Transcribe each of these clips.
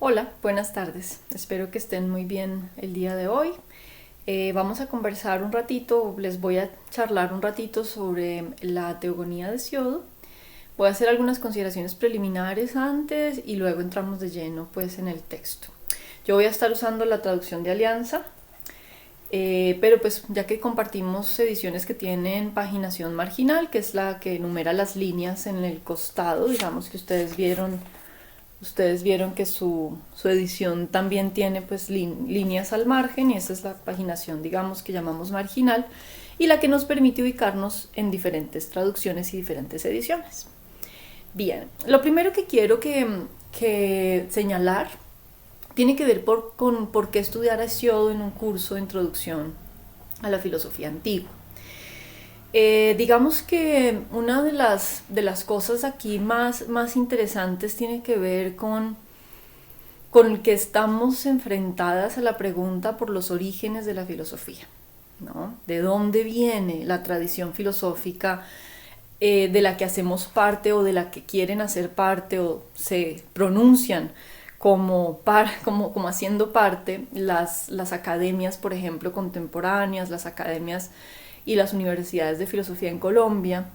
Hola, buenas tardes. Espero que estén muy bien el día de hoy. Vamos a conversar un ratito, les voy a charlar un ratito sobre la teogonía de Siodo. Voy a hacer algunas consideraciones preliminares antes y luego entramos de lleno pues en el texto. Yo voy a estar usando la traducción de Alianza, pero pues ya que compartimos ediciones que tienen paginación marginal, que es la que enumera las líneas en el costado, digamos que Ustedes vieron que su edición también tiene pues líneas al margen, y esa es la paginación, digamos, que llamamos marginal, y la que nos permite ubicarnos en diferentes traducciones y diferentes ediciones. Bien, lo primero que quiero que señalar tiene que ver con por qué estudiar a Hesiodo en un curso de introducción a la filosofía antigua. Digamos que una de las cosas aquí más interesantes tiene que ver con que estamos enfrentadas a la pregunta por los orígenes de la filosofía, ¿no? ¿De dónde viene la tradición filosófica de la que hacemos parte o de la que quieren hacer parte o se pronuncian como haciendo parte las academias, por ejemplo, contemporáneas, las academias y las universidades de filosofía en Colombia?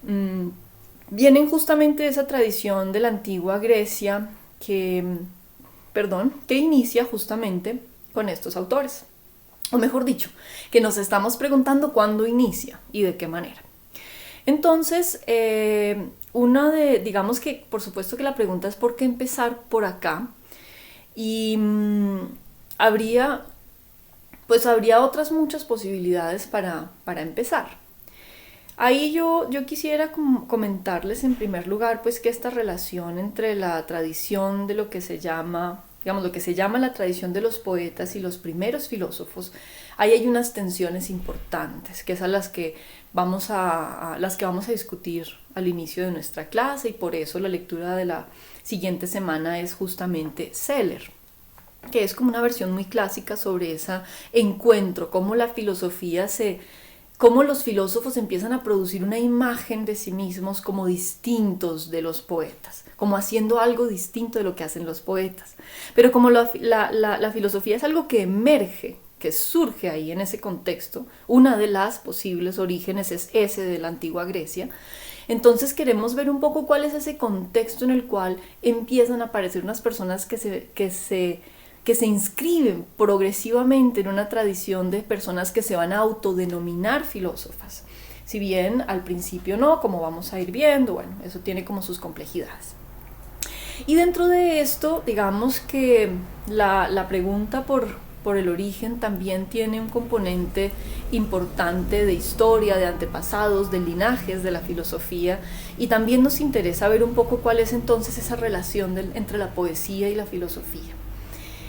Vienen justamente de esa tradición de la antigua Grecia que inicia justamente con estos autores. O mejor dicho, que nos estamos preguntando cuándo inicia y de qué manera. Entonces, digamos que por supuesto que la pregunta es por qué empezar por acá. Y habría otras muchas posibilidades para empezar. Ahí yo quisiera comentarles en primer lugar pues que esta relación entre la tradición de lo que se llama, digamos, lo que se llama la tradición de los poetas y los primeros filósofos, ahí hay unas tensiones importantes, que es a las que vamos a discutir al inicio de nuestra clase, y por eso la lectura de la siguiente semana es justamente Seller, que es como una versión muy clásica sobre ese encuentro, cómo los filósofos empiezan a producir una imagen de sí mismos como distintos de los poetas, como haciendo algo distinto de lo que hacen los poetas. Pero como la filosofía es algo que emerge, que surge ahí en ese contexto, una de las posibles orígenes es ese de la antigua Grecia. Entonces queremos ver un poco cuál es ese contexto en el cual empiezan a aparecer unas personas que se inscriben progresivamente en una tradición de personas que se van a autodenominar filósofas. Si bien al principio no, como vamos a ir viendo, bueno, eso tiene como sus complejidades. Y dentro de esto, digamos que la pregunta por el origen también tiene un componente importante de historia, de antepasados, de linajes de la filosofía, y también nos interesa ver un poco cuál es entonces esa relación entre la poesía y la filosofía,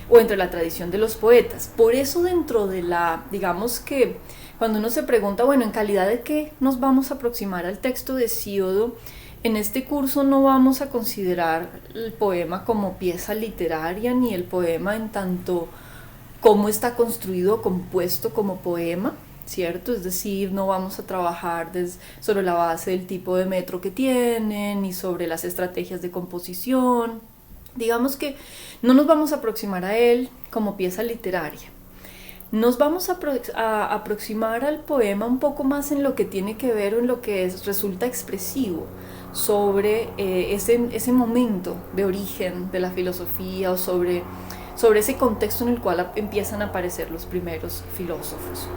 o entre la tradición de los poetas. Por eso dentro de digamos que cuando uno se pregunta, bueno, ¿en calidad de qué nos vamos a aproximar al texto de Hesíodo? En este curso no vamos a considerar el poema como pieza literaria, ni el poema en tanto cómo está construido, compuesto como poema, ¿cierto? Es decir, no vamos a trabajar sobre la base del tipo de metro que tienen, ni sobre las estrategias de composición. Digamos que no nos vamos a aproximar a él como pieza literaria. Nos vamos a aproximar al poema un poco más en lo que tiene que ver o en lo que resulta expresivo sobre ese momento de origen de la filosofía, o sobre ese contexto en el cual empiezan a aparecer los primeros filósofos.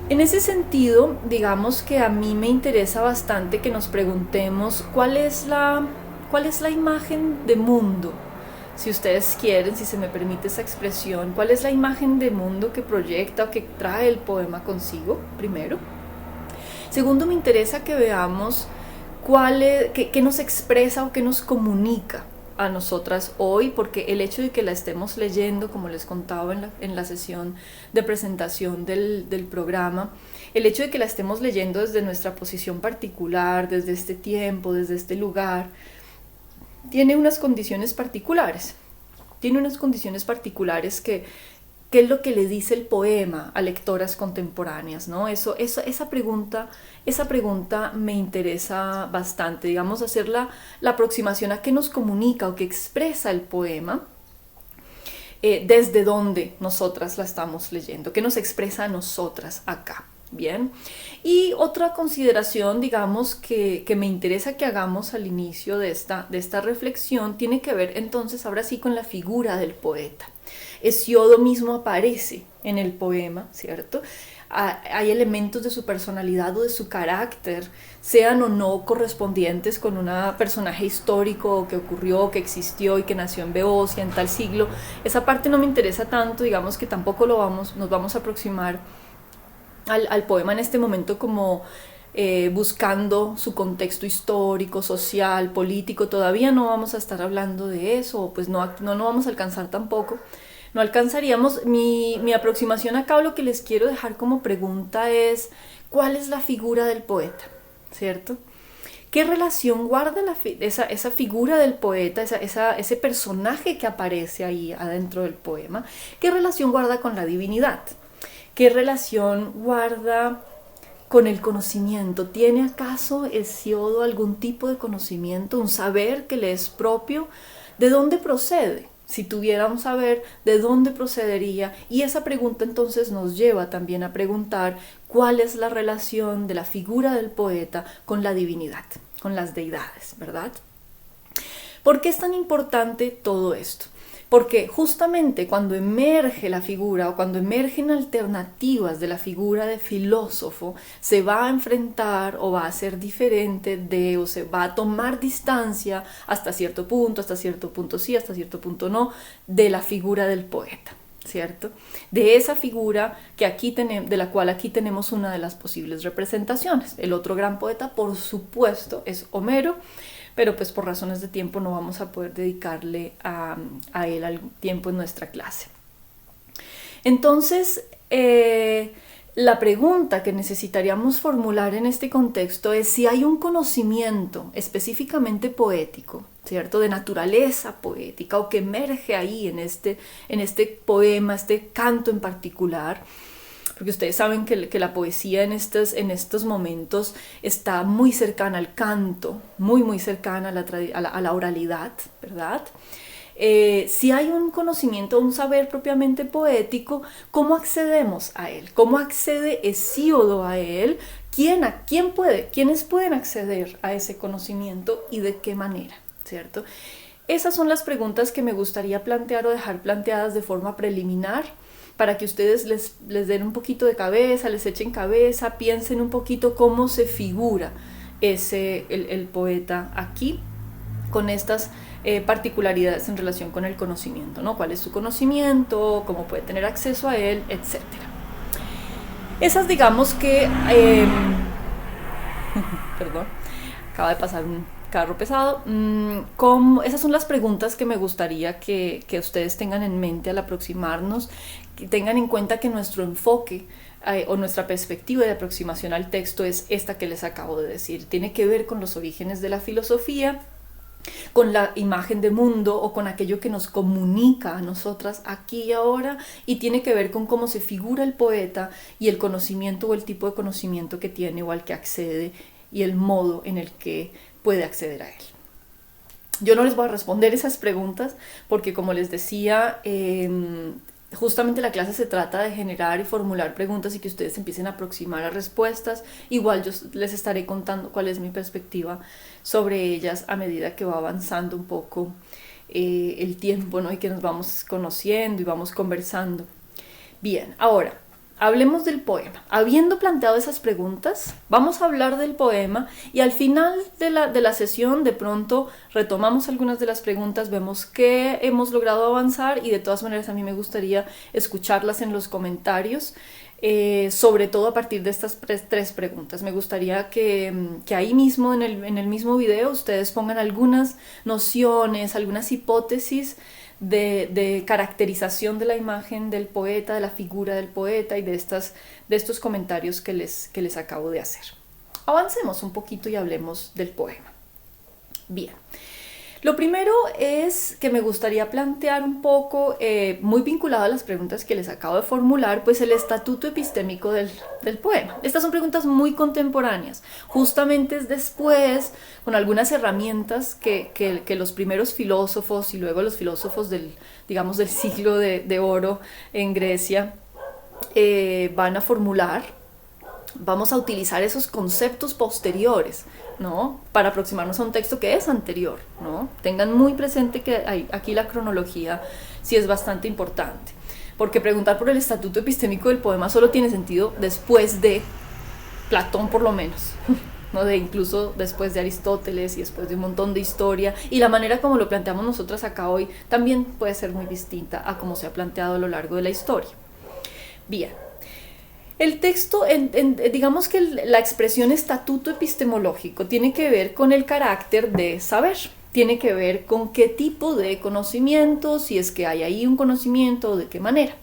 En ese sentido, digamos que a mí me interesa bastante que nos preguntemos cuál es la imagen de mundo, si ustedes quieren, si se me permite esa expresión, cuál es la imagen de mundo que proyecta o que trae el poema consigo, primero. Segundo, me interesa que veamos qué nos expresa o qué nos comunica a nosotras hoy, porque el hecho de que la estemos leyendo, como les contaba en la sesión de presentación del programa, el hecho de que la estemos leyendo desde nuestra posición particular, desde este tiempo, desde este lugar, tiene unas condiciones particulares. Tiene unas condiciones particulares ¿Qué es lo que le dice el poema a lectoras contemporáneas, ¿no? Esa pregunta me interesa bastante, digamos, hacer la aproximación a qué nos comunica o qué expresa el poema, desde dónde nosotras la estamos leyendo, qué nos expresa a nosotras acá. Bien, y otra consideración, digamos, que me interesa que hagamos al inicio de esta reflexión, tiene que ver entonces ahora sí con la figura del poeta. Hesíodo mismo aparece en el poema, ¿cierto? Hay elementos de su personalidad o de su carácter, sean o no correspondientes con un personaje histórico que ocurrió, que existió y que nació en Beocia en tal siglo. Esa parte no me interesa tanto, digamos que tampoco nos vamos a aproximar al poema en este momento como buscando su contexto histórico, social, político. Todavía no vamos a estar hablando de eso, pues no vamos a alcanzar tampoco. No alcanzaríamos. Mi aproximación acá, lo que les quiero dejar como pregunta es, ¿cuál es la figura del poeta? ¿Cierto? ¿Qué relación guarda esa figura del poeta, ese personaje que aparece ahí adentro del poema? ¿Qué relación guarda con la divinidad? ¿Qué relación guarda con el conocimiento? ¿Tiene acaso Hesíodo algún tipo de conocimiento, un saber que le es propio? ¿De dónde procede? Si tuviéramos saber, ¿de dónde procedería? Y esa pregunta entonces nos lleva también a preguntar cuál es la relación de la figura del poeta con la divinidad, con las deidades, ¿verdad? ¿Por qué es tan importante todo esto? Porque justamente cuando emerge la figura o cuando emergen alternativas de la figura de filósofo, se va a enfrentar o va a ser diferente de, o se va a tomar distancia hasta cierto punto sí, hasta cierto punto no, de la figura del poeta, ¿cierto? De esa figura de la cual aquí tenemos una de las posibles representaciones. El otro gran poeta, por supuesto, es Homero, pero pues por razones de tiempo no vamos a poder dedicarle a él algún tiempo en nuestra clase. Entonces, la pregunta que necesitaríamos formular en este contexto es si hay un conocimiento específicamente poético, ¿cierto? De naturaleza poética o que emerge ahí en este poema, este canto en particular. Porque ustedes saben que la poesía en estos momentos está muy cercana al canto, muy cercana a la oralidad, ¿verdad? Si hay un conocimiento, un saber propiamente poético, ¿cómo accedemos a él? ¿Cómo accede Hesíodo a él? ¿Quiénes pueden acceder a ese conocimiento y de qué manera? ¿Cierto? Esas son las preguntas que me gustaría plantear o dejar planteadas de forma preliminar, para que ustedes les den un poquito de cabeza, les echen cabeza, piensen un poquito cómo se figura el poeta aquí, con estas particularidades en relación con el conocimiento, ¿no? ¿Cuál es su conocimiento? ¿Cómo puede tener acceso a él? Etcétera. Esas, digamos que... perdón, acaba de pasar un carro pesado. Esas son las preguntas que me gustaría que ustedes tengan en mente al aproximarnos, que tengan en cuenta que nuestro enfoque o nuestra perspectiva de aproximación al texto es esta que les acabo de decir. Tiene que ver con los orígenes de la filosofía, con la imagen de mundo o con aquello que nos comunica a nosotras aquí y ahora, y tiene que ver con cómo se figura el poeta y el conocimiento o el tipo de conocimiento que tiene o al que accede y el modo en el que puede acceder a él. Yo no les voy a responder esas preguntas porque, como les decía, justamente la clase se trata de generar y formular preguntas y que ustedes empiecen a aproximar a respuestas. Igual yo les estaré contando cuál es mi perspectiva sobre ellas a medida que va avanzando un poco el tiempo, ¿no? Y que nos vamos conociendo y vamos conversando. Bien, ahora hablemos del poema. Habiendo planteado esas preguntas, vamos a hablar del poema y al final de la sesión de pronto retomamos algunas de las preguntas, vemos que hemos logrado avanzar y de todas maneras a mí me gustaría escucharlas en los comentarios, sobre todo a partir de estas tres preguntas. Me gustaría que ahí mismo en el mismo video ustedes pongan algunas nociones, algunas hipótesis de caracterización de la imagen del poeta, de la figura del poeta y de estos comentarios que les acabo de hacer. Avancemos un poquito y hablemos del poema. Bien, Lo primero es que me gustaría plantear un poco, muy vinculado a las preguntas que les acabo de formular, pues el estatuto epistémico del poema. Estas son preguntas muy contemporáneas. Justamente es después, con algunas herramientas que los primeros filósofos y luego los filósofos digamos, del siglo de oro en Grecia van a formular. Vamos a utilizar esos conceptos posteriores, ¿no? Para aproximarnos a un texto que es anterior, ¿no? Tengan muy presente que aquí la cronología sí es bastante importante, porque preguntar por el estatuto epistémico del poema solo tiene sentido después de Platón, por lo menos, ¿no? Incluso después de Aristóteles y después de un montón de historia, y la manera como lo planteamos nosotras acá hoy también puede ser muy distinta a cómo se ha planteado a lo largo de la historia. Bien. El texto, digamos que la expresión estatuto epistemológico tiene que ver con el carácter de saber, tiene que ver con qué tipo de conocimiento, si es que hay ahí un conocimiento, de qué manera.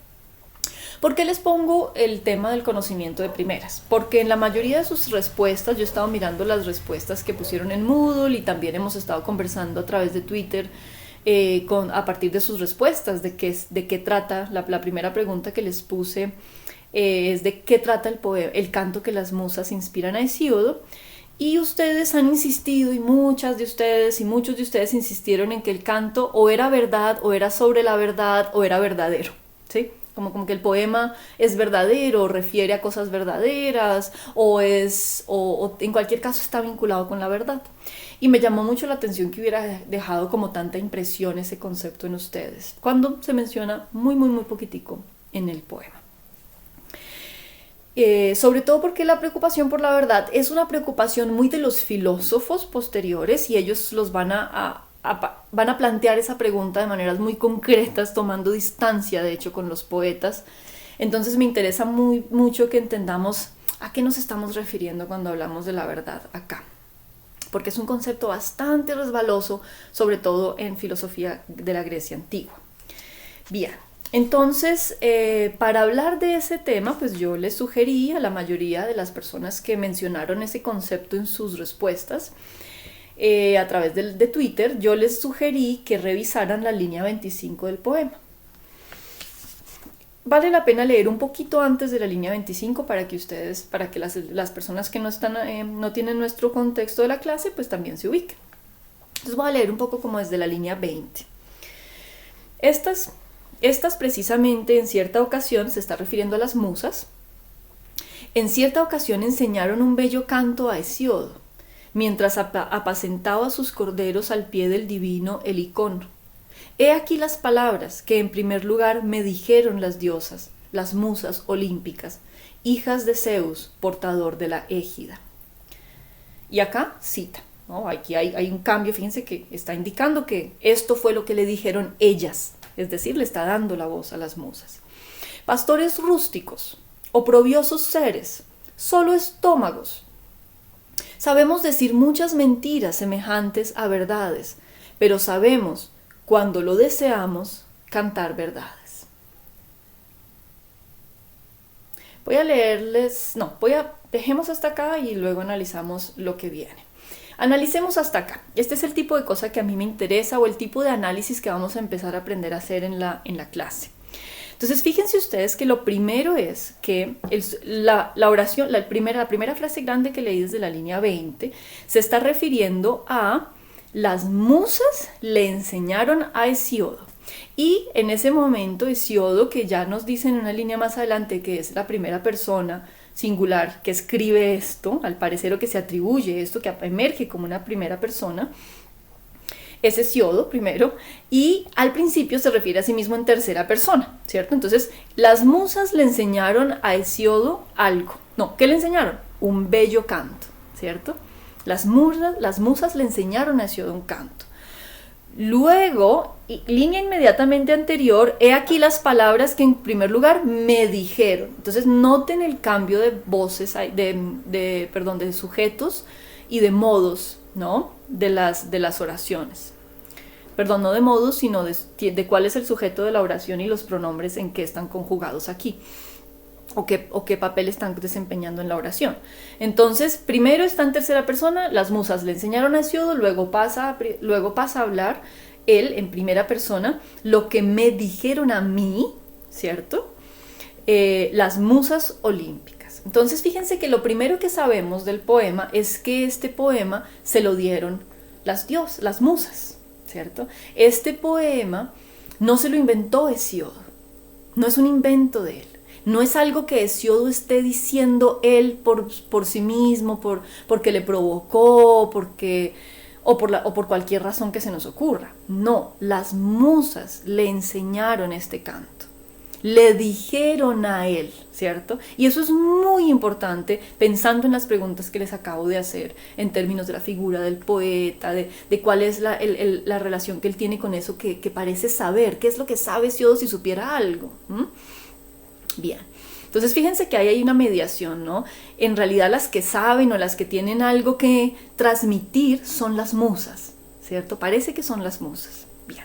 ¿Por qué les pongo el tema del conocimiento de primeras? Porque en la mayoría de sus respuestas, yo he estado mirando las respuestas que pusieron en Moodle y también hemos estado conversando a través de Twitter a partir de sus respuestas, de qué trata la primera pregunta que les puse. Es de qué trata el poema, el canto que las musas inspiran a Hesíodo, y ustedes han insistido, y muchos de ustedes insistieron en que el canto o era verdad, o era sobre la verdad, o era verdadero, ¿sí? Como que el poema es verdadero, refiere a cosas verdaderas, o en cualquier caso está vinculado con la verdad. Y me llamó mucho la atención que hubiera dejado como tanta impresión ese concepto en ustedes, cuando se menciona muy, muy, muy poquitico en el poema. Sobre todo porque la preocupación por la verdad es una preocupación muy de los filósofos posteriores, y ellos van a plantear esa pregunta de maneras muy concretas, tomando distancia de hecho con los poetas. Entonces me interesa mucho que entendamos a qué nos estamos refiriendo cuando hablamos de la verdad acá, porque es un concepto bastante resbaloso, sobre todo en filosofía de la Grecia antigua. Bien. Entonces, para hablar de ese tema, pues yo les sugerí a la mayoría de las personas que mencionaron ese concepto en sus respuestas, a través de Twitter, yo les sugerí que revisaran la línea 25 del poema. Vale la pena leer un poquito antes de la línea 25 para que las personas que no tienen nuestro contexto de la clase, pues también se ubiquen. Entonces voy a leer un poco como desde la línea 20. Estas precisamente en cierta ocasión, se está refiriendo a las musas, en cierta ocasión enseñaron un bello canto a Hesíodo, mientras apacentaba a sus corderos al pie del divino Helicón. He aquí las palabras que en primer lugar me dijeron las diosas, las musas olímpicas, hijas de Zeus, portador de la égida. Y acá cita, ¿no? Aquí hay un cambio, fíjense que está indicando que esto fue lo que le dijeron ellas. Es decir, le está dando la voz a las musas. Pastores rústicos, oprobiosos seres, solo estómagos. Sabemos decir muchas mentiras semejantes a verdades, pero sabemos, cuando lo deseamos, cantar verdades. Dejemos hasta acá y luego analizamos lo que viene. Analicemos hasta acá. Este es el tipo de cosa que a mí me interesa, o el tipo de análisis que vamos a empezar a aprender a hacer en la clase. Entonces, fíjense ustedes que lo primero es que la oración, la primera frase grande que leí desde la línea 20, se está refiriendo a las musas le enseñaron a Hesíodo. Y en ese momento Hesíodo, que ya nos dice en una línea más adelante que es la primera persona singular que escribe esto, al parecer, o que se atribuye esto, que emerge como una primera persona, es Hesíodo primero, y al principio se refiere a sí mismo en tercera persona, ¿cierto? Entonces, las musas le enseñaron a Hesíodo algo. No, ¿qué le enseñaron? Un bello canto, ¿cierto? Las musas le enseñaron a Hesíodo un canto. Luego, línea inmediatamente anterior, he aquí las palabras que en primer lugar me dijeron. Entonces noten el cambio de voces, de sujetos y de modos, ¿no? de las oraciones. Perdón, no de modos, sino de cuál es el sujeto de la oración y los pronombres en que están conjugados aquí. o qué papel están desempeñando en la oración. Entonces, primero está en tercera persona, las musas le enseñaron a Hesiodo, luego pasa a hablar él en primera persona, lo que me dijeron a mí, ¿cierto? Las musas olímpicas. Entonces, fíjense que lo primero que sabemos del poema es que este poema se lo dieron las musas, ¿cierto? Este poema no se lo inventó Hesiodo, no es un invento de él. No es algo que Hesiodo esté diciendo él por sí mismo, porque le provocó, o por cualquier razón que se nos ocurra. No, las musas le enseñaron este canto, le dijeron a él, ¿cierto? Y eso es muy importante pensando en las preguntas que les acabo de hacer en términos de la figura del poeta, de cuál es la relación que él tiene con eso que parece saber, qué es lo que sabe Hesiodo si supiera algo. Bien, entonces fíjense que ahí hay una mediación, ¿no? En realidad las que saben o las que tienen algo que transmitir son las musas, ¿cierto? Parece que son las musas. Bien.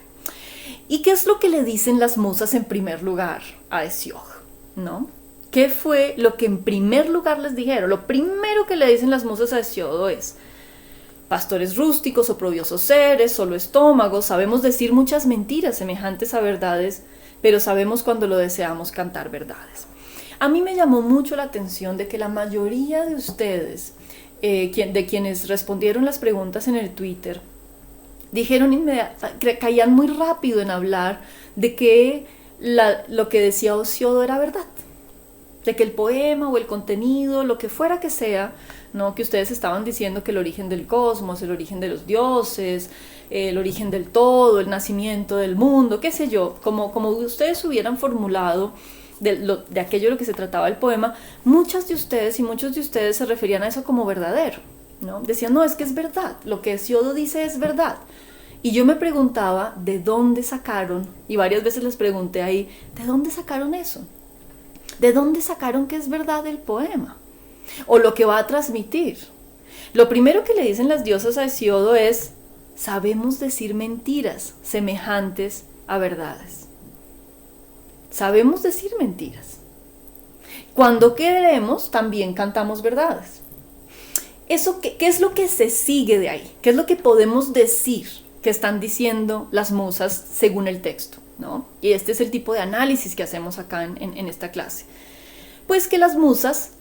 ¿Y qué es lo que le dicen las musas en primer lugar a Hesiod, ¿no? ¿Qué fue lo que en primer lugar les dijeron? Lo primero que le dicen las musas a Hesíodo es: pastores rústicos, oprobiosos seres, solo estómagos, sabemos decir muchas mentiras semejantes a verdades, pero sabemos cuando lo deseamos cantar verdades. A mí me llamó mucho la atención de que la mayoría de ustedes, de quienes respondieron las preguntas en el Twitter, dijeron caían muy rápido en hablar de que lo que decía Hesíodo era verdad, de que el poema o el contenido, lo que fuera que sea, ¿no? Que ustedes estaban diciendo que el origen del cosmos, el origen de los dioses, el origen del todo, el nacimiento del mundo, qué sé yo, como ustedes hubieran formulado de aquello de lo que se trataba el poema, muchas de ustedes y muchos de ustedes se referían a eso como verdadero, ¿no? Decían, no, es que es verdad, lo que Hesíodo dice es verdad. Y yo me preguntaba, ¿de dónde sacaron? Y varias veces les pregunté ahí, ¿de dónde sacaron eso? ¿De dónde sacaron que es verdad el poema? O lo que va a transmitir. Lo primero que le dicen las diosas a Hesíodo es: sabemos decir mentiras semejantes a verdades. Sabemos decir mentiras. Cuando queremos, también cantamos verdades. Eso, ¿qué es lo que se sigue de ahí? ¿Qué es lo que podemos decir que están diciendo las musas según el texto, ¿no? Y este es el tipo de análisis que hacemos acá en esta clase. Pues que las musas,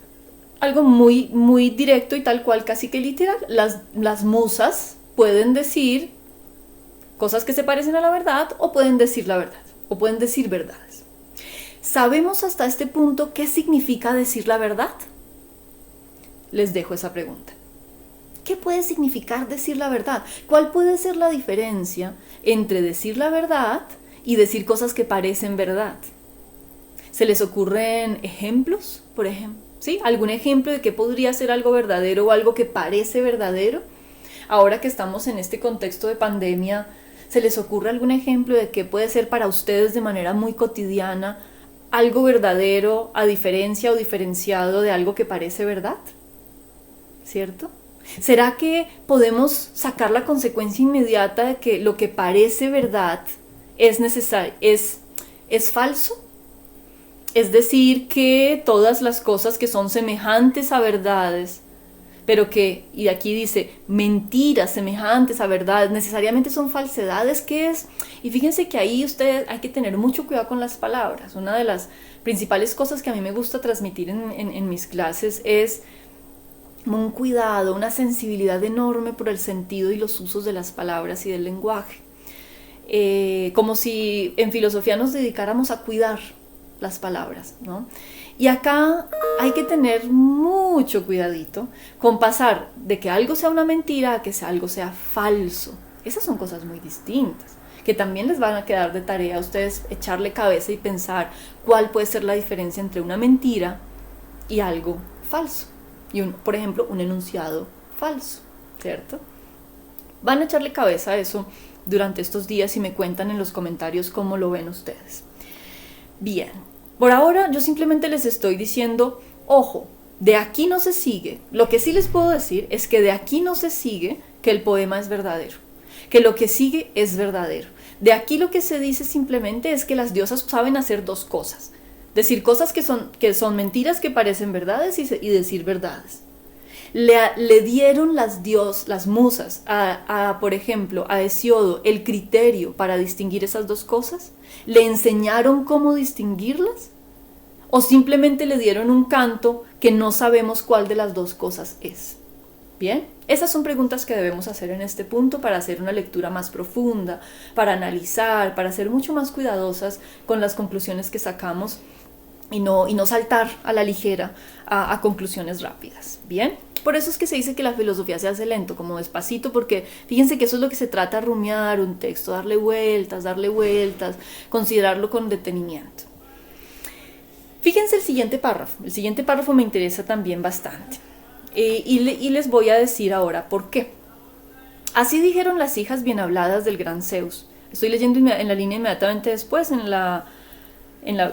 algo muy, muy directo y tal cual, casi que literal, las musas pueden decir cosas que se parecen a la verdad o pueden decir la verdad, o pueden decir verdades. ¿Sabemos hasta este punto qué significa decir la verdad? Les dejo esa pregunta. ¿Qué puede significar decir la verdad? ¿Cuál puede ser la diferencia entre decir la verdad y decir cosas que parecen verdad? ¿Se les ocurren ejemplos, por ejemplo? ¿Sí? ¿Algún ejemplo de qué podría ser algo verdadero o algo que parece verdadero? Ahora que estamos en este contexto de pandemia, ¿se les ocurre algún ejemplo de qué puede ser para ustedes de manera muy cotidiana algo verdadero a diferencia o diferenciado de algo que parece verdad? ¿Cierto? ¿Será que podemos sacar la consecuencia inmediata de que lo que parece verdad es necesario, es falso? Es decir, que todas las cosas que son semejantes a verdades, pero que, y aquí dice, mentiras semejantes a verdades, necesariamente son falsedades, ¿qué es? Y fíjense que ahí hay que tener mucho cuidado con las palabras. Una de las principales cosas que a mí me gusta transmitir en mis clases es un cuidado, una sensibilidad enorme por el sentido y los usos de las palabras y del lenguaje. Como si en filosofía nos dedicáramos a cuidar las palabras, ¿no? Y acá hay que tener mucho cuidadito con pasar de que algo sea una mentira a que algo sea falso. Esas son cosas muy distintas, que también les van a quedar de tarea a ustedes echarle cabeza y pensar cuál puede ser la diferencia entre una mentira y algo falso. Y por ejemplo, un enunciado falso, ¿cierto? Van a echarle cabeza a eso durante estos días y me cuentan en los comentarios cómo lo ven ustedes. Bien, por ahora yo simplemente les estoy diciendo, ojo, de aquí no se sigue. Lo que sí les puedo decir es que de aquí no se sigue que el poema es verdadero, que lo que sigue es verdadero. De aquí lo que se dice simplemente es que las diosas saben hacer dos cosas. Decir cosas que son mentiras que parecen verdades y decir verdades. Le dieron las musas, por ejemplo, a Hesiodo el criterio para distinguir esas dos cosas. ¿Le enseñaron cómo distinguirlas? ¿O simplemente le dieron un canto que no sabemos cuál de las dos cosas es? Bien, esas son preguntas que debemos hacer en este punto para hacer una lectura más profunda, para analizar, para ser mucho más cuidadosas con las conclusiones que sacamos y no saltar a la ligera a conclusiones rápidas. Bien, por eso es que se dice que la filosofía se hace lento, como despacito, porque fíjense que eso es lo que se trata, rumiar un texto, darle vueltas, considerarlo con detenimiento. Fíjense el siguiente párrafo me interesa también bastante. Y les voy a decir ahora por qué. Así dijeron las hijas bien habladas del gran Zeus. Estoy leyendo en la línea inmediatamente después,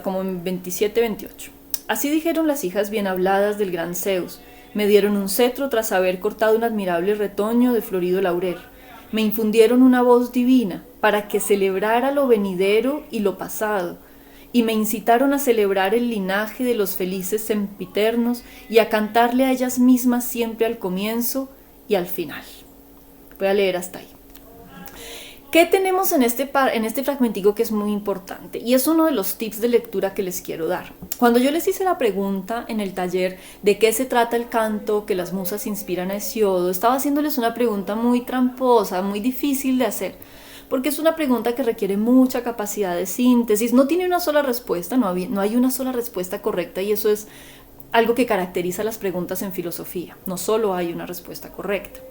como en 27-28. Así dijeron las hijas bien habladas del gran Zeus. Me dieron un cetro tras haber cortado un admirable retoño de florido laurel. Me infundieron una voz divina para que celebrara lo venidero y lo pasado. Y me incitaron a celebrar el linaje de los felices sempiternos y a cantarle a ellas mismas siempre al comienzo y al final. Voy a leer hasta ahí. ¿Qué tenemos en este fragmentico que es muy importante? Y es uno de los tips de lectura que les quiero dar. Cuando yo les hice la pregunta en el taller de qué se trata el canto que las musas inspiran a Hesiodo, estaba haciéndoles una pregunta muy tramposa, muy difícil de hacer, porque es una pregunta que requiere mucha capacidad de síntesis, no tiene una sola respuesta, no hay una sola respuesta correcta, y eso es algo que caracteriza las preguntas en filosofía, no solo hay una respuesta correcta.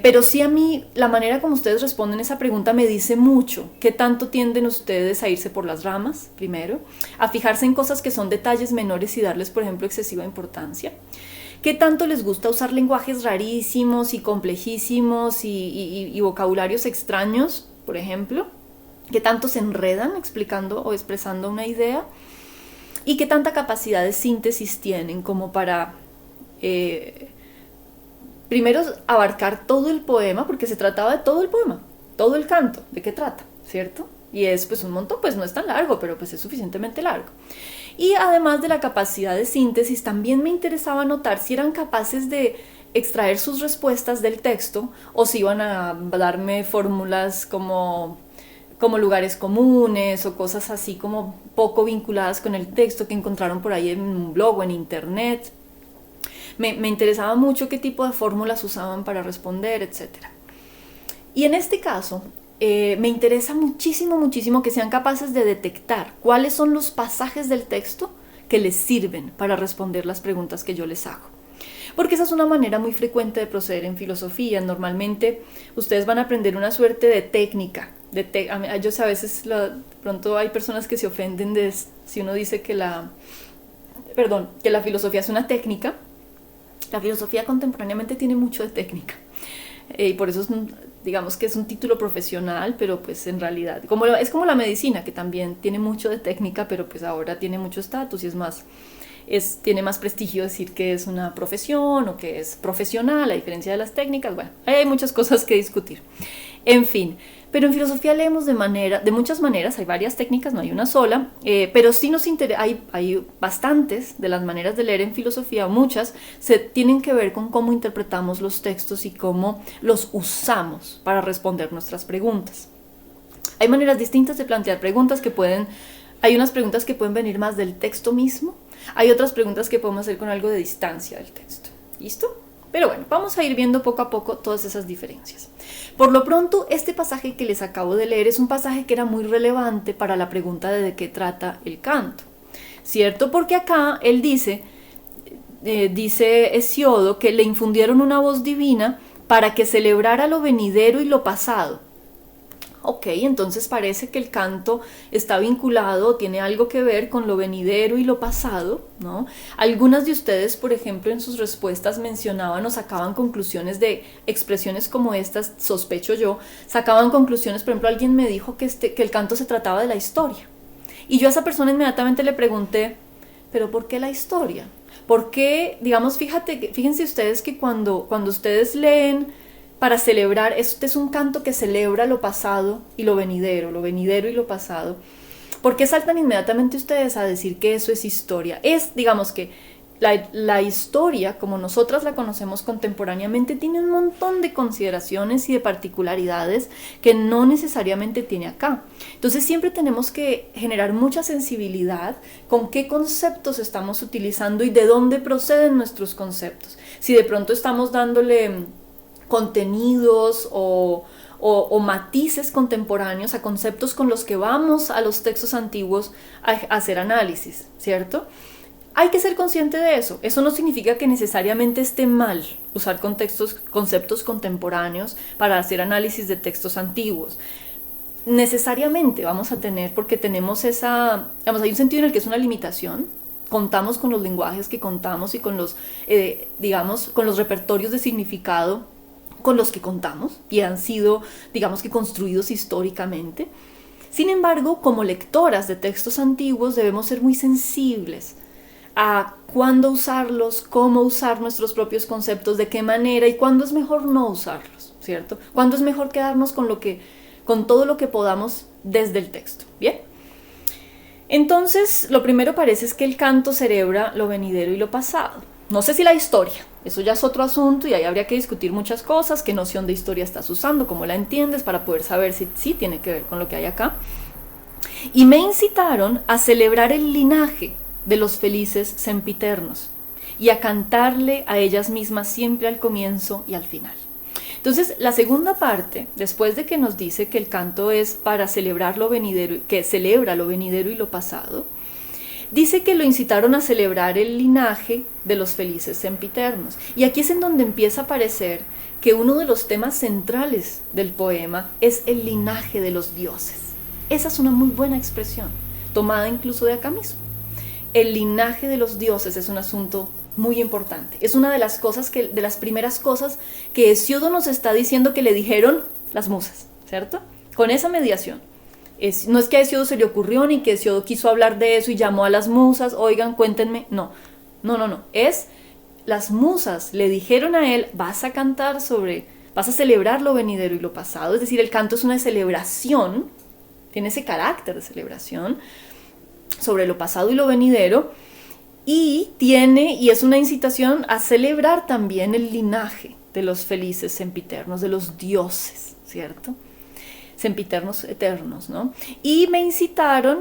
Pero sí, a mí la manera como ustedes responden esa pregunta me dice mucho. ¿Qué tanto tienden ustedes a irse por las ramas, primero? A fijarse en cosas que son detalles menores y darles, por ejemplo, excesiva importancia. ¿Qué tanto les gusta usar lenguajes rarísimos y complejísimos y vocabularios extraños, por ejemplo? ¿Qué tanto se enredan explicando o expresando una idea? ¿Y qué tanta capacidad de síntesis tienen como para... primero, abarcar todo el poema, porque se trataba de todo el poema, todo el canto, ¿de qué trata? ¿Cierto? Y es pues un montón, pues no es tan largo, pero pues es suficientemente largo. Y además de la capacidad de síntesis, también me interesaba notar si eran capaces de extraer sus respuestas del texto o si iban a darme fórmulas como lugares comunes o cosas así como poco vinculadas con el texto que encontraron por ahí en un blog o en internet. Me interesaba mucho qué tipo de fórmulas usaban para responder, etc. Y en este caso, me interesa muchísimo que sean capaces de detectar cuáles son los pasajes del texto que les sirven para responder las preguntas que yo les hago. Porque esa es una manera muy frecuente de proceder en filosofía. Normalmente ustedes van a aprender una suerte de técnica. Yo sé, a veces pronto hay personas que se ofenden si uno dice que la filosofía es una técnica. La filosofía contemporáneamente tiene mucho de técnica. Y por eso digamos que es un título profesional, pero pues en realidad es como la medicina, que también tiene mucho de técnica, pero pues ahora tiene mucho estatus y tiene más prestigio decir que es una profesión o que es profesional, a diferencia de las técnicas. Bueno, hay muchas cosas que discutir. En fin, pero en filosofía leemos de muchas maneras, hay varias técnicas, no hay una sola, pero sí hay bastantes de las maneras de leer en filosofía, muchas tienen que ver con cómo interpretamos los textos y cómo los usamos para responder nuestras preguntas. Hay maneras distintas de plantear preguntas hay unas preguntas que pueden venir más del texto mismo, hay otras preguntas que podemos hacer con algo de distancia del texto. ¿Listo? Pero bueno, vamos a ir viendo poco a poco todas esas diferencias. Por lo pronto, este pasaje que les acabo de leer es un pasaje que era muy relevante para la pregunta de qué trata el canto, ¿cierto? Porque acá él dice Hesiodo que le infundieron una voz divina para que celebrara lo venidero y lo pasado. Ok, entonces parece que el canto está vinculado, tiene algo que ver con lo venidero y lo pasado, ¿no? Algunas de ustedes, por ejemplo, en sus respuestas mencionaban o sacaban conclusiones de expresiones como estas, sospecho yo, sacaban conclusiones, por ejemplo, alguien me dijo que el canto se trataba de la historia. Y yo a esa persona inmediatamente le pregunté, ¿pero por qué la historia? ¿Por qué, digamos, fíjense ustedes que cuando ustedes leen para celebrar, este es un canto que celebra lo pasado y lo venidero y lo pasado. ¿Por qué saltan inmediatamente ustedes a decir que eso es historia? Es, digamos que la historia, como nosotras la conocemos contemporáneamente, tiene un montón de consideraciones y de particularidades que no necesariamente tiene acá. Entonces siempre tenemos que generar mucha sensibilidad con qué conceptos estamos utilizando y de dónde proceden nuestros conceptos. Si de pronto estamos dándole contenidos o matices contemporáneos a conceptos con los que vamos a los textos antiguos a hacer análisis, ¿cierto? Hay que ser consciente de eso. Eso no significa que necesariamente esté mal usar conceptos contemporáneos para hacer análisis de textos antiguos. Necesariamente vamos a tener, porque tenemos digamos, hay un sentido en el que es una limitación. Contamos con los lenguajes que contamos y con los, digamos, con los repertorios de significado con los que contamos y han sido, digamos, que construidos históricamente. Sin embargo, como lectoras de textos antiguos debemos ser muy sensibles a cuándo usarlos, cómo usar nuestros propios conceptos, de qué manera y cuándo es mejor no usarlos, ¿cierto? Cuándo es mejor quedarnos con todo lo que podamos desde el texto, ¿bien? Entonces, lo primero parece es que el canto celebra lo venidero y lo pasado. No sé si la historia, eso ya es otro asunto y ahí habría que discutir muchas cosas, qué noción de historia estás usando, cómo la entiendes para poder saber si sí tiene que ver con lo que hay acá. Y me incitaron a celebrar el linaje de los felices sempiternos y a cantarle a ellas mismas siempre al comienzo y al final. Entonces, la segunda parte, después de que nos dice que el canto es para celebrar lo venidero, que celebra lo venidero y lo pasado, dice que lo incitaron a celebrar el linaje de los felices sempiternos. Y aquí es en donde empieza a aparecer que uno de los temas centrales del poema es el linaje de los dioses. Esa es una muy buena expresión, tomada incluso de acá mismo. El linaje de los dioses es un asunto muy importante. Es una de las primeras cosas que Hesiodo nos está diciendo que le dijeron las musas, ¿cierto? Con esa mediación. No es que a Hesiodo se le ocurrió ni que Hesiodo quiso hablar de eso y llamó a las musas, oigan, cuéntenme. No. Es las musas le dijeron a él, vas a celebrar lo venidero y lo pasado. Es decir, el canto es una celebración, tiene ese carácter de celebración sobre lo pasado y lo venidero, y es una incitación a celebrar también el linaje de los felices sempiternos, de los dioses, ¿cierto? Sempiternos eternos, ¿no? Y me incitaron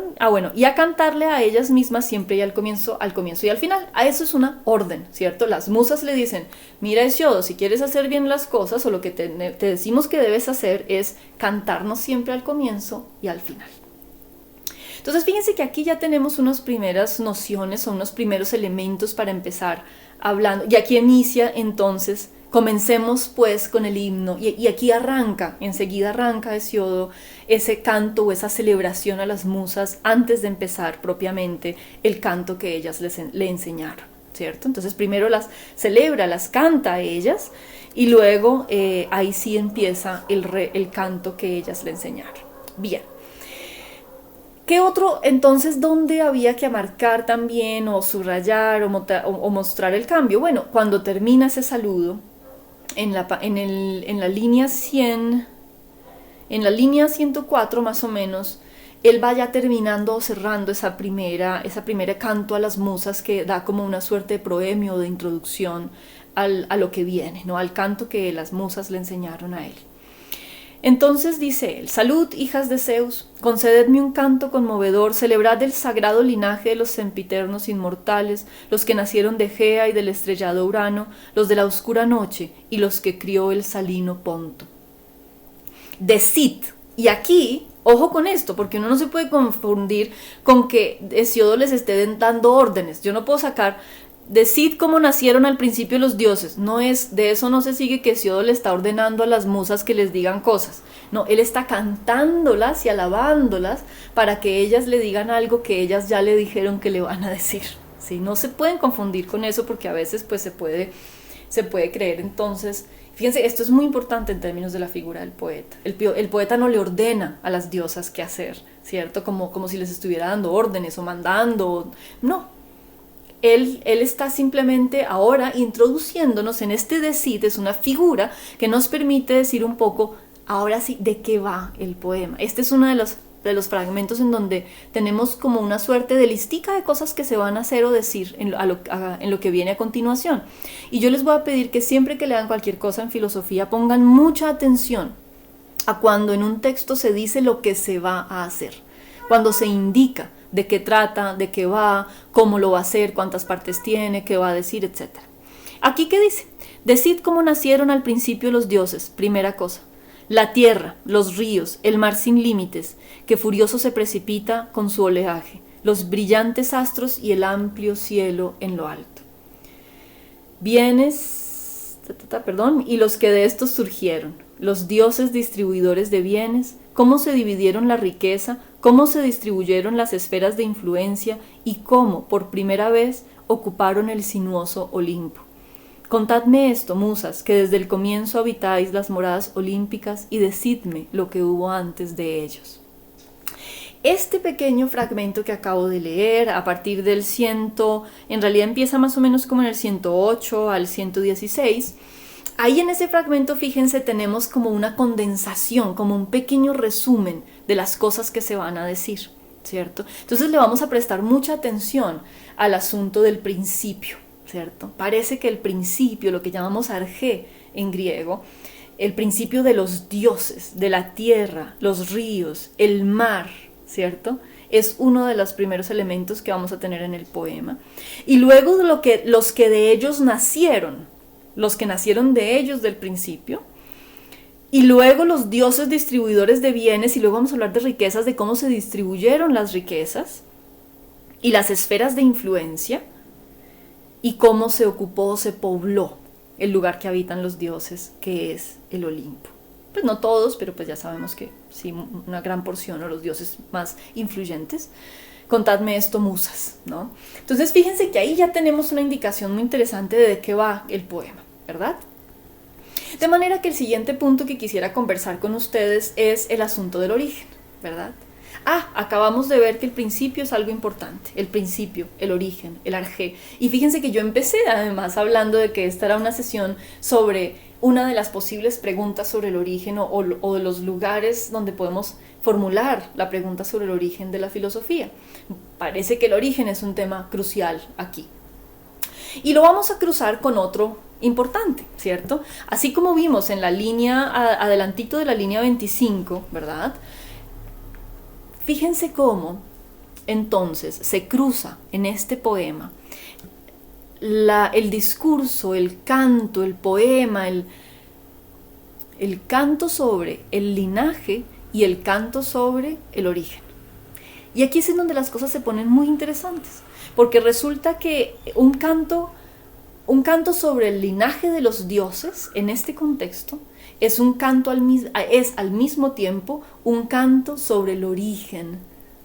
y a cantarle a ellas mismas siempre y al comienzo y al final. A eso es una orden, ¿cierto? Las musas le dicen, mira Hesiodo, si quieres hacer bien las cosas o lo que te decimos que debes hacer es cantarnos siempre al comienzo y al final. Entonces fíjense que aquí ya tenemos unas primeras nociones o unos primeros elementos para empezar hablando. Y aquí inicia entonces, comencemos pues con el himno. Y aquí enseguida arranca Hesiodo ese canto o esa celebración a las musas antes de empezar propiamente el canto que ellas le enseñaron, ¿cierto? Entonces primero las celebra, las canta a ellas y luego ahí sí empieza el canto que ellas le enseñaron. Bien. ¿Qué otro, entonces, dónde había que marcar también o subrayar o mostrar el cambio? Bueno, cuando termina ese saludo, en la línea 100, en la línea 104 más o menos, él va ya terminando o cerrando esa primera canto a las musas que da como una suerte de proemio, de introducción a lo que viene, ¿no? Al canto que las musas le enseñaron a él. Entonces dice él, salud, hijas de Zeus, concededme un canto conmovedor, celebrad el sagrado linaje de los sempiternos inmortales, los que nacieron de Gea y del estrellado Urano, los de la oscura noche y los que crió el salino Ponto. Decid, y aquí, ojo con esto, porque uno no se puede confundir con que Hesiodo les esté dando órdenes. Yo no puedo sacar... Decid cómo nacieron al principio los dioses. De eso no se sigue que Hesiodo le está ordenando a las musas que les digan cosas. No, él está cantándolas y alabándolas para que ellas le digan algo que ellas ya le dijeron que le van a decir. ¿Sí? No se pueden confundir con eso porque a veces pues, se puede creer. Entonces, fíjense, esto es muy importante en términos de la figura del poeta. El poeta no le ordena a las diosas qué hacer, ¿cierto? Como si les estuviera dando órdenes o mandando. No. Él está simplemente ahora introduciéndonos en este decid, es una figura que nos permite decir un poco, ahora sí, de qué va el poema. Esta es una de las de los fragmentos en donde tenemos como una suerte de listica de cosas que se van a hacer o decir en lo que viene a continuación. Y yo les voy a pedir que siempre que lean cualquier cosa en filosofía pongan mucha atención a cuando en un texto se dice lo que se va a hacer, cuando se indica de qué trata, de qué va, cómo lo va a hacer, cuántas partes tiene, qué va a decir, etc. Aquí, ¿qué dice? Decid cómo nacieron al principio los dioses, primera cosa. La tierra, los ríos, el mar sin límites, que furioso se precipita con su oleaje, los brillantes astros y el amplio cielo en lo alto. Y los que de estos surgieron, los dioses distribuidores de bienes, cómo se dividieron la riqueza, cómo se distribuyeron las esferas de influencia y cómo, por primera vez, ocuparon el sinuoso Olimpo. Contadme esto, musas, que desde el comienzo habitáis las moradas olímpicas, y decidme lo que hubo antes de ellos. Este pequeño fragmento que acabo de leer, a partir del en realidad empieza más o menos como en el 108 al 116, ahí en ese fragmento, fíjense, tenemos como una condensación, como un pequeño resumen de las cosas que se van a decir, ¿cierto? Entonces le vamos a prestar mucha atención al asunto del principio, ¿cierto? Parece que el principio, lo que llamamos arjé en griego, el principio de los dioses, de la tierra, los ríos, el mar, ¿cierto? Es uno de los primeros elementos que vamos a tener en el poema. Y luego de los que de ellos nacieron, los que nacieron de ellos del principio, y luego los dioses distribuidores de bienes, y luego vamos a hablar de riquezas, de cómo se distribuyeron las riquezas, y las esferas de influencia, y cómo se ocupó, se pobló el lugar que habitan los dioses, que es el Olimpo. Pues no todos, pero pues ya sabemos que sí, una gran porción, o los dioses más influyentes. Contadme esto, musas, ¿no? Entonces fíjense que ahí ya tenemos una indicación muy interesante de qué va el poema, ¿verdad? De manera que el siguiente punto que quisiera conversar con ustedes es el asunto del origen, ¿verdad? Acabamos de ver que el principio es algo importante, el principio, el origen, el arjé. Y fíjense que yo empecé además hablando de que esta era una sesión sobre una de las posibles preguntas sobre el origen o de los lugares donde podemos formular la pregunta sobre el origen de la filosofía. Parece que el origen es un tema crucial aquí. Y lo vamos a cruzar con otro importante, ¿cierto? Así como vimos en la línea, adelantito de la línea 25, ¿verdad? Fíjense cómo entonces se cruza en este poema el discurso, el canto, el poema, el canto sobre el linaje y el canto sobre el origen. Y aquí es en donde las cosas se ponen muy interesantes, porque resulta que un canto sobre el linaje de los dioses en este contexto es al mismo tiempo un canto sobre el origen,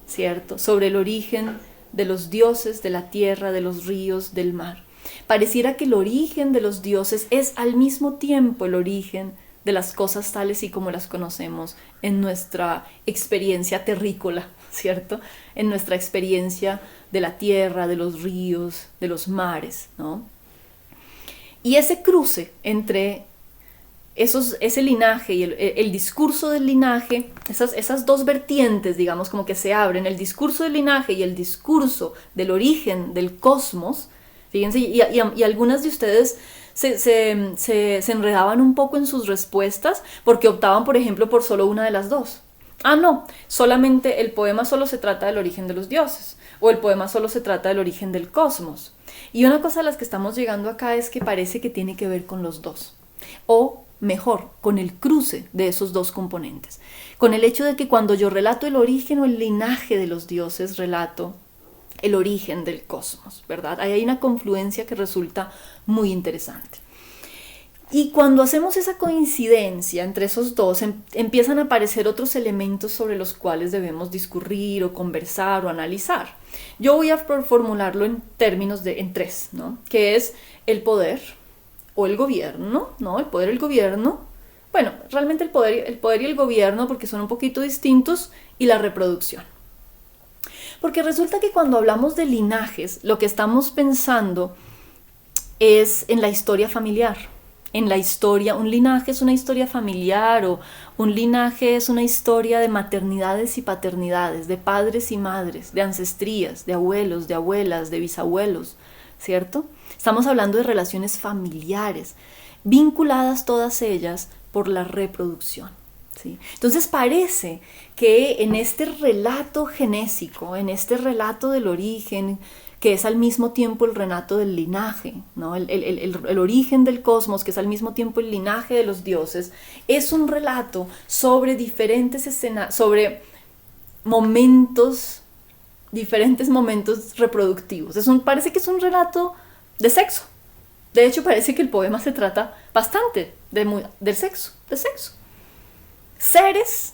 ¿cierto? Sobre el origen de los dioses, de la tierra, de los ríos, del mar. Pareciera que el origen de los dioses es al mismo tiempo el origen de las cosas tales y como las conocemos en nuestra experiencia terrícola, ¿cierto? En nuestra experiencia de la tierra, de los ríos, de los mares, ¿no? Y ese cruce entre ese linaje y el discurso del linaje, esas dos vertientes, digamos, como que se abren, el discurso del linaje y el discurso del origen del cosmos, fíjense, y algunas de ustedes se enredaban un poco en sus respuestas porque optaban, por ejemplo, por solo una de las dos. No, solamente el poema solo se trata del origen de los dioses, o el poema solo se trata del origen del cosmos. Y una cosa a las que estamos llegando acá es que parece que tiene que ver con los dos, o mejor, con el cruce de esos dos componentes, con el hecho de que cuando yo relato el origen o el linaje de los dioses, relato el origen del cosmos, ¿verdad? Ahí hay una confluencia que resulta muy interesante. Y cuando hacemos esa coincidencia entre esos dos, empiezan a aparecer otros elementos sobre los cuales debemos discurrir o conversar o analizar. Yo voy a formularlo en términos en tres, ¿no? Que es el poder o el gobierno, ¿no? El poder y el gobierno. Bueno, realmente el poder y el gobierno, porque son un poquito distintos, y la reproducción. Porque resulta que cuando hablamos de linajes, lo que estamos pensando es en la historia familiar, en la historia. Un linaje es una historia familiar, o un linaje es una historia de maternidades y paternidades, de padres y madres, de ancestrías, de abuelos, de abuelas, de bisabuelos, ¿cierto? Estamos hablando de relaciones familiares, vinculadas todas ellas por la reproducción, ¿sí? Entonces parece que en este relato genésico, en este relato del origen, que es al mismo tiempo el relato del linaje, ¿no? El origen del cosmos, que es al mismo tiempo el linaje de los dioses, es un relato sobre diferentes escenas, sobre momentos, diferentes momentos reproductivos. Parece que es un relato de sexo. De hecho, parece que el poema se trata bastante del sexo, de sexo. Seres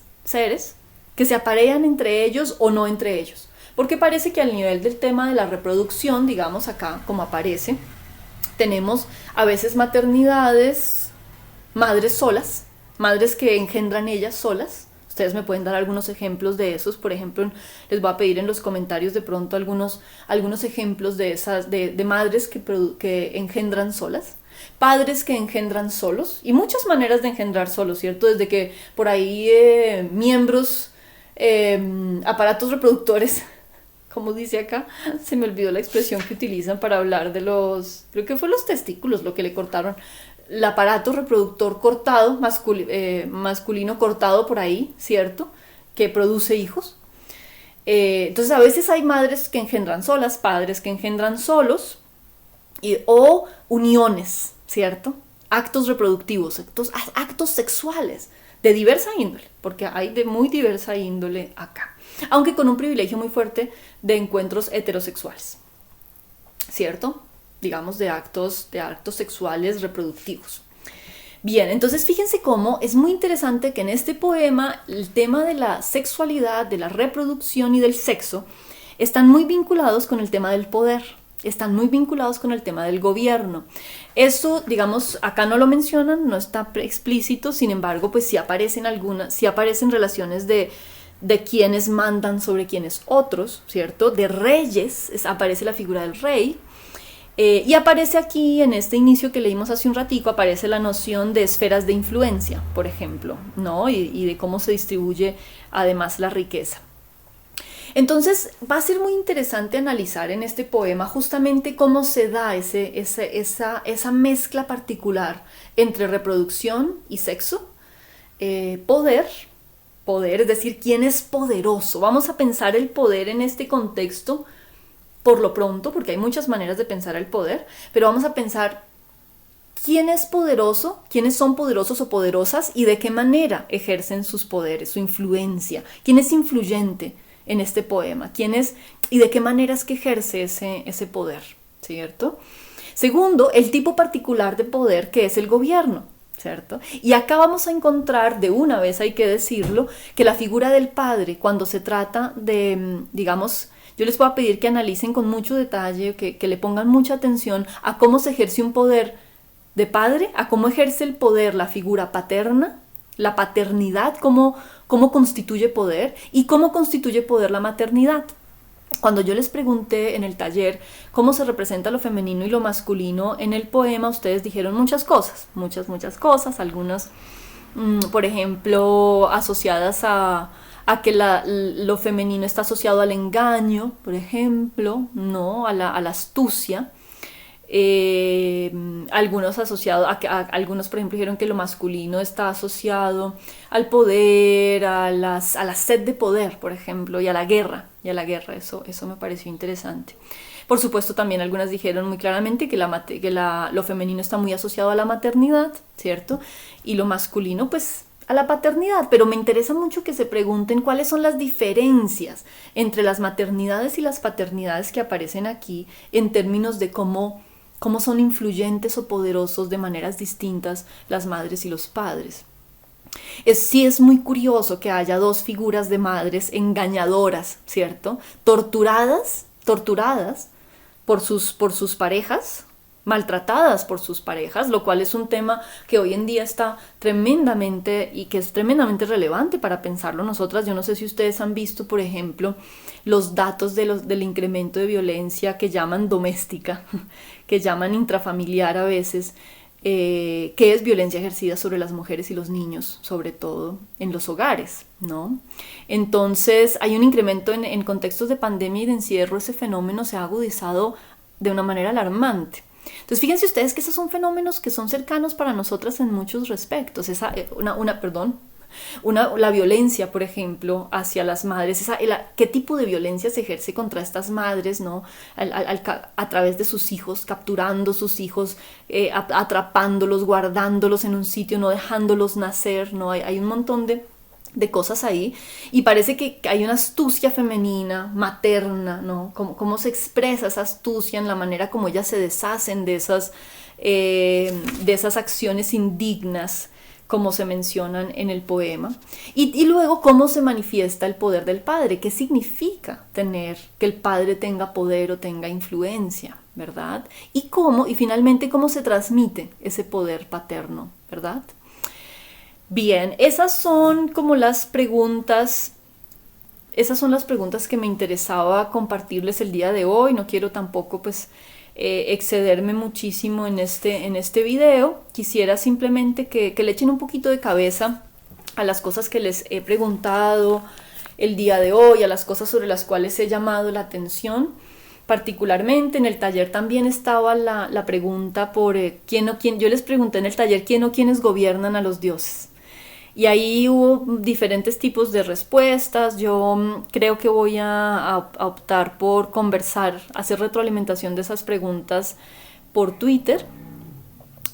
que se aparean entre ellos o no entre ellos. Porque parece que al nivel del tema de la reproducción, digamos acá, como aparece, tenemos a veces maternidades, madres solas, madres que engendran ellas solas. Ustedes me pueden dar algunos ejemplos de esos. Por ejemplo, les voy a pedir en los comentarios de pronto algunos ejemplos de esas, de madres que engendran solas, padres que engendran solos, y muchas maneras de engendrar solos, ¿cierto? Desde que por ahí miembros, aparatos reproductores, como dice acá, se me olvidó la expresión que utilizan para hablar de creo que fue los testículos lo que le cortaron, el aparato reproductor cortado, masculino cortado por ahí, ¿cierto? Que produce hijos. Entonces a veces hay madres que engendran solas, padres que engendran solos, o uniones, ¿cierto? Actos reproductivos, actos sexuales de diversa índole, porque hay de muy diversa índole acá, aunque con un privilegio muy fuerte de encuentros heterosexuales, ¿cierto? Digamos de actos sexuales reproductivos. Bien, entonces fíjense cómo es muy interesante que en este poema el tema de la sexualidad, de la reproducción y del sexo están muy vinculados con el tema del poder, están muy vinculados con el tema del gobierno. Eso, digamos, acá no lo mencionan, no está explícito, sin embargo, pues sí aparecen relaciones de quienes mandan sobre quienes otros, ¿cierto? De reyes, aparece la figura del rey. Y aparece aquí, en este inicio que leímos hace un ratico, aparece la noción de esferas de influencia, por ejemplo, ¿no? Y de cómo se distribuye además la riqueza. Entonces va a ser muy interesante analizar en este poema justamente cómo se da esa mezcla particular entre reproducción y sexo, poder, es decir, quién es poderoso. Vamos a pensar el poder en este contexto por lo pronto, porque hay muchas maneras de pensar el poder, pero vamos a pensar quién es poderoso, quiénes son poderosos o poderosas y de qué manera ejercen sus poderes, su influencia, quién es influyente en este poema, y de qué manera es que ejerce ese poder, ¿cierto? Segundo, el tipo particular de poder que es el gobierno, ¿cierto? Y acá vamos a encontrar, de una vez hay que decirlo, que la figura del padre, cuando se trata de, digamos, yo les voy a pedir que analicen con mucho detalle, que le pongan mucha atención a cómo se ejerce un poder de padre, a cómo ejerce el poder la figura paterna, la paternidad, cómo constituye poder y cómo constituye poder la maternidad. Cuando yo les pregunté en el taller cómo se representa lo femenino y lo masculino en el poema, ustedes dijeron muchas cosas, muchas, algunas, por ejemplo, asociadas a que lo femenino está asociado al engaño, por ejemplo, ¿no? a la astucia. Algunos asociados algunos por ejemplo dijeron que lo masculino está asociado al poder, a la sed de poder, por ejemplo, y a la guerra. Eso me pareció interesante. Por supuesto, también algunas dijeron muy claramente que lo femenino está muy asociado a la maternidad, ¿cierto? Y lo masculino, pues, a la paternidad. Pero me interesa mucho que se pregunten cuáles son las diferencias entre las maternidades y las paternidades que aparecen aquí en términos de cómo son influyentes o poderosos de maneras distintas las madres y los padres. Sí es muy curioso que haya dos figuras de madres engañadoras, ¿cierto? Torturadas por sus parejas, maltratadas por sus parejas, lo cual es un tema que hoy en día está tremendamente y que es tremendamente relevante para pensarlo nosotras. Yo no sé si ustedes han visto, por ejemplo, los datos del incremento de violencia que llaman doméstica, que llaman intrafamiliar a veces, que es violencia ejercida sobre las mujeres y los niños, sobre todo en los hogares, ¿no? Entonces hay un incremento en contextos de pandemia y de encierro. Ese fenómeno se ha agudizado de una manera alarmante. Entonces fíjense ustedes que esos son fenómenos que son cercanos para nosotras en muchos respectos. La violencia, por ejemplo, hacia las madres, qué tipo de violencia se ejerce contra estas madres, ¿no? A través de sus hijos, capturando sus hijos, atrapándolos, guardándolos en un sitio, no dejándolos nacer, ¿no? Hay un montón de cosas ahí, y parece que hay una astucia femenina, materna, ¿no? Cómo se expresa esa astucia en la manera como ellas se deshacen de esas acciones indignas, como se mencionan en el poema, y luego cómo se manifiesta el poder del padre, qué significa que el padre tenga poder o tenga influencia, ¿verdad? Y finalmente cómo se transmite ese poder paterno, ¿verdad? Bien, esas son las preguntas que me interesaba compartirles el día de hoy. No quiero tampoco excederme muchísimo en este video. Quisiera simplemente que le echen un poquito de cabeza a las cosas que les he preguntado el día de hoy, a las cosas sobre las cuales he llamado la atención. Particularmente en el taller también estaba la pregunta por quién o quién. Yo les pregunté en el taller quién o quiénes gobiernan a los dioses. Y ahí hubo diferentes tipos de respuestas. Yo creo que voy a optar por conversar, hacer retroalimentación de esas preguntas por Twitter.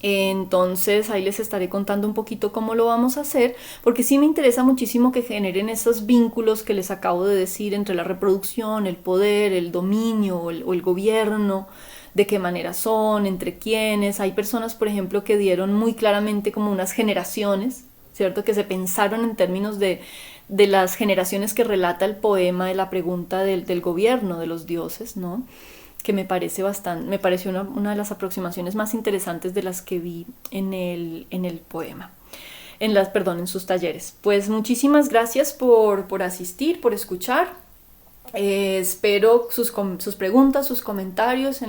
Entonces ahí les estaré contando un poquito cómo lo vamos a hacer, porque sí me interesa muchísimo que generen esos vínculos que les acabo de decir entre la reproducción, el poder, el dominio o el gobierno, de qué manera son, entre quiénes. Hay personas, por ejemplo, que dieron muy claramente como unas generaciones, ¿cierto? Que se pensaron en términos de las generaciones que relata el poema, de la pregunta del gobierno de los dioses, ¿no? Que me pareció una de las aproximaciones más interesantes de las que vi en el poema, en sus talleres. Pues muchísimas gracias por asistir, por escuchar. Espero sus preguntas, sus comentarios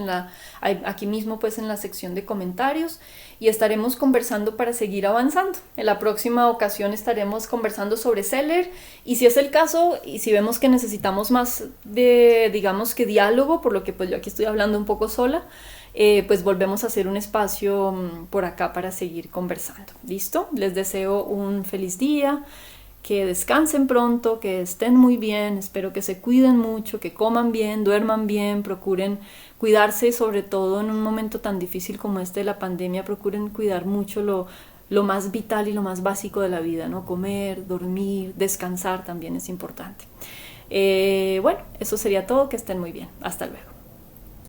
aquí mismo en la sección de comentarios, y estaremos conversando para seguir avanzando. En la próxima ocasión estaremos conversando sobre Celer, y si es el caso y si vemos que necesitamos más diálogo, por lo que yo aquí estoy hablando un poco sola, pues volvemos a hacer un espacio por acá para seguir conversando. ¿Listo? Les deseo un feliz día. Que descansen pronto, que estén muy bien, espero que se cuiden mucho, que coman bien, duerman bien, procuren cuidarse, sobre todo en un momento tan difícil como este de la pandemia. Procuren cuidar mucho lo más vital y lo más básico de la vida, ¿no? Comer, dormir, descansar también es importante. Bueno, eso sería todo, que estén muy bien. Hasta luego.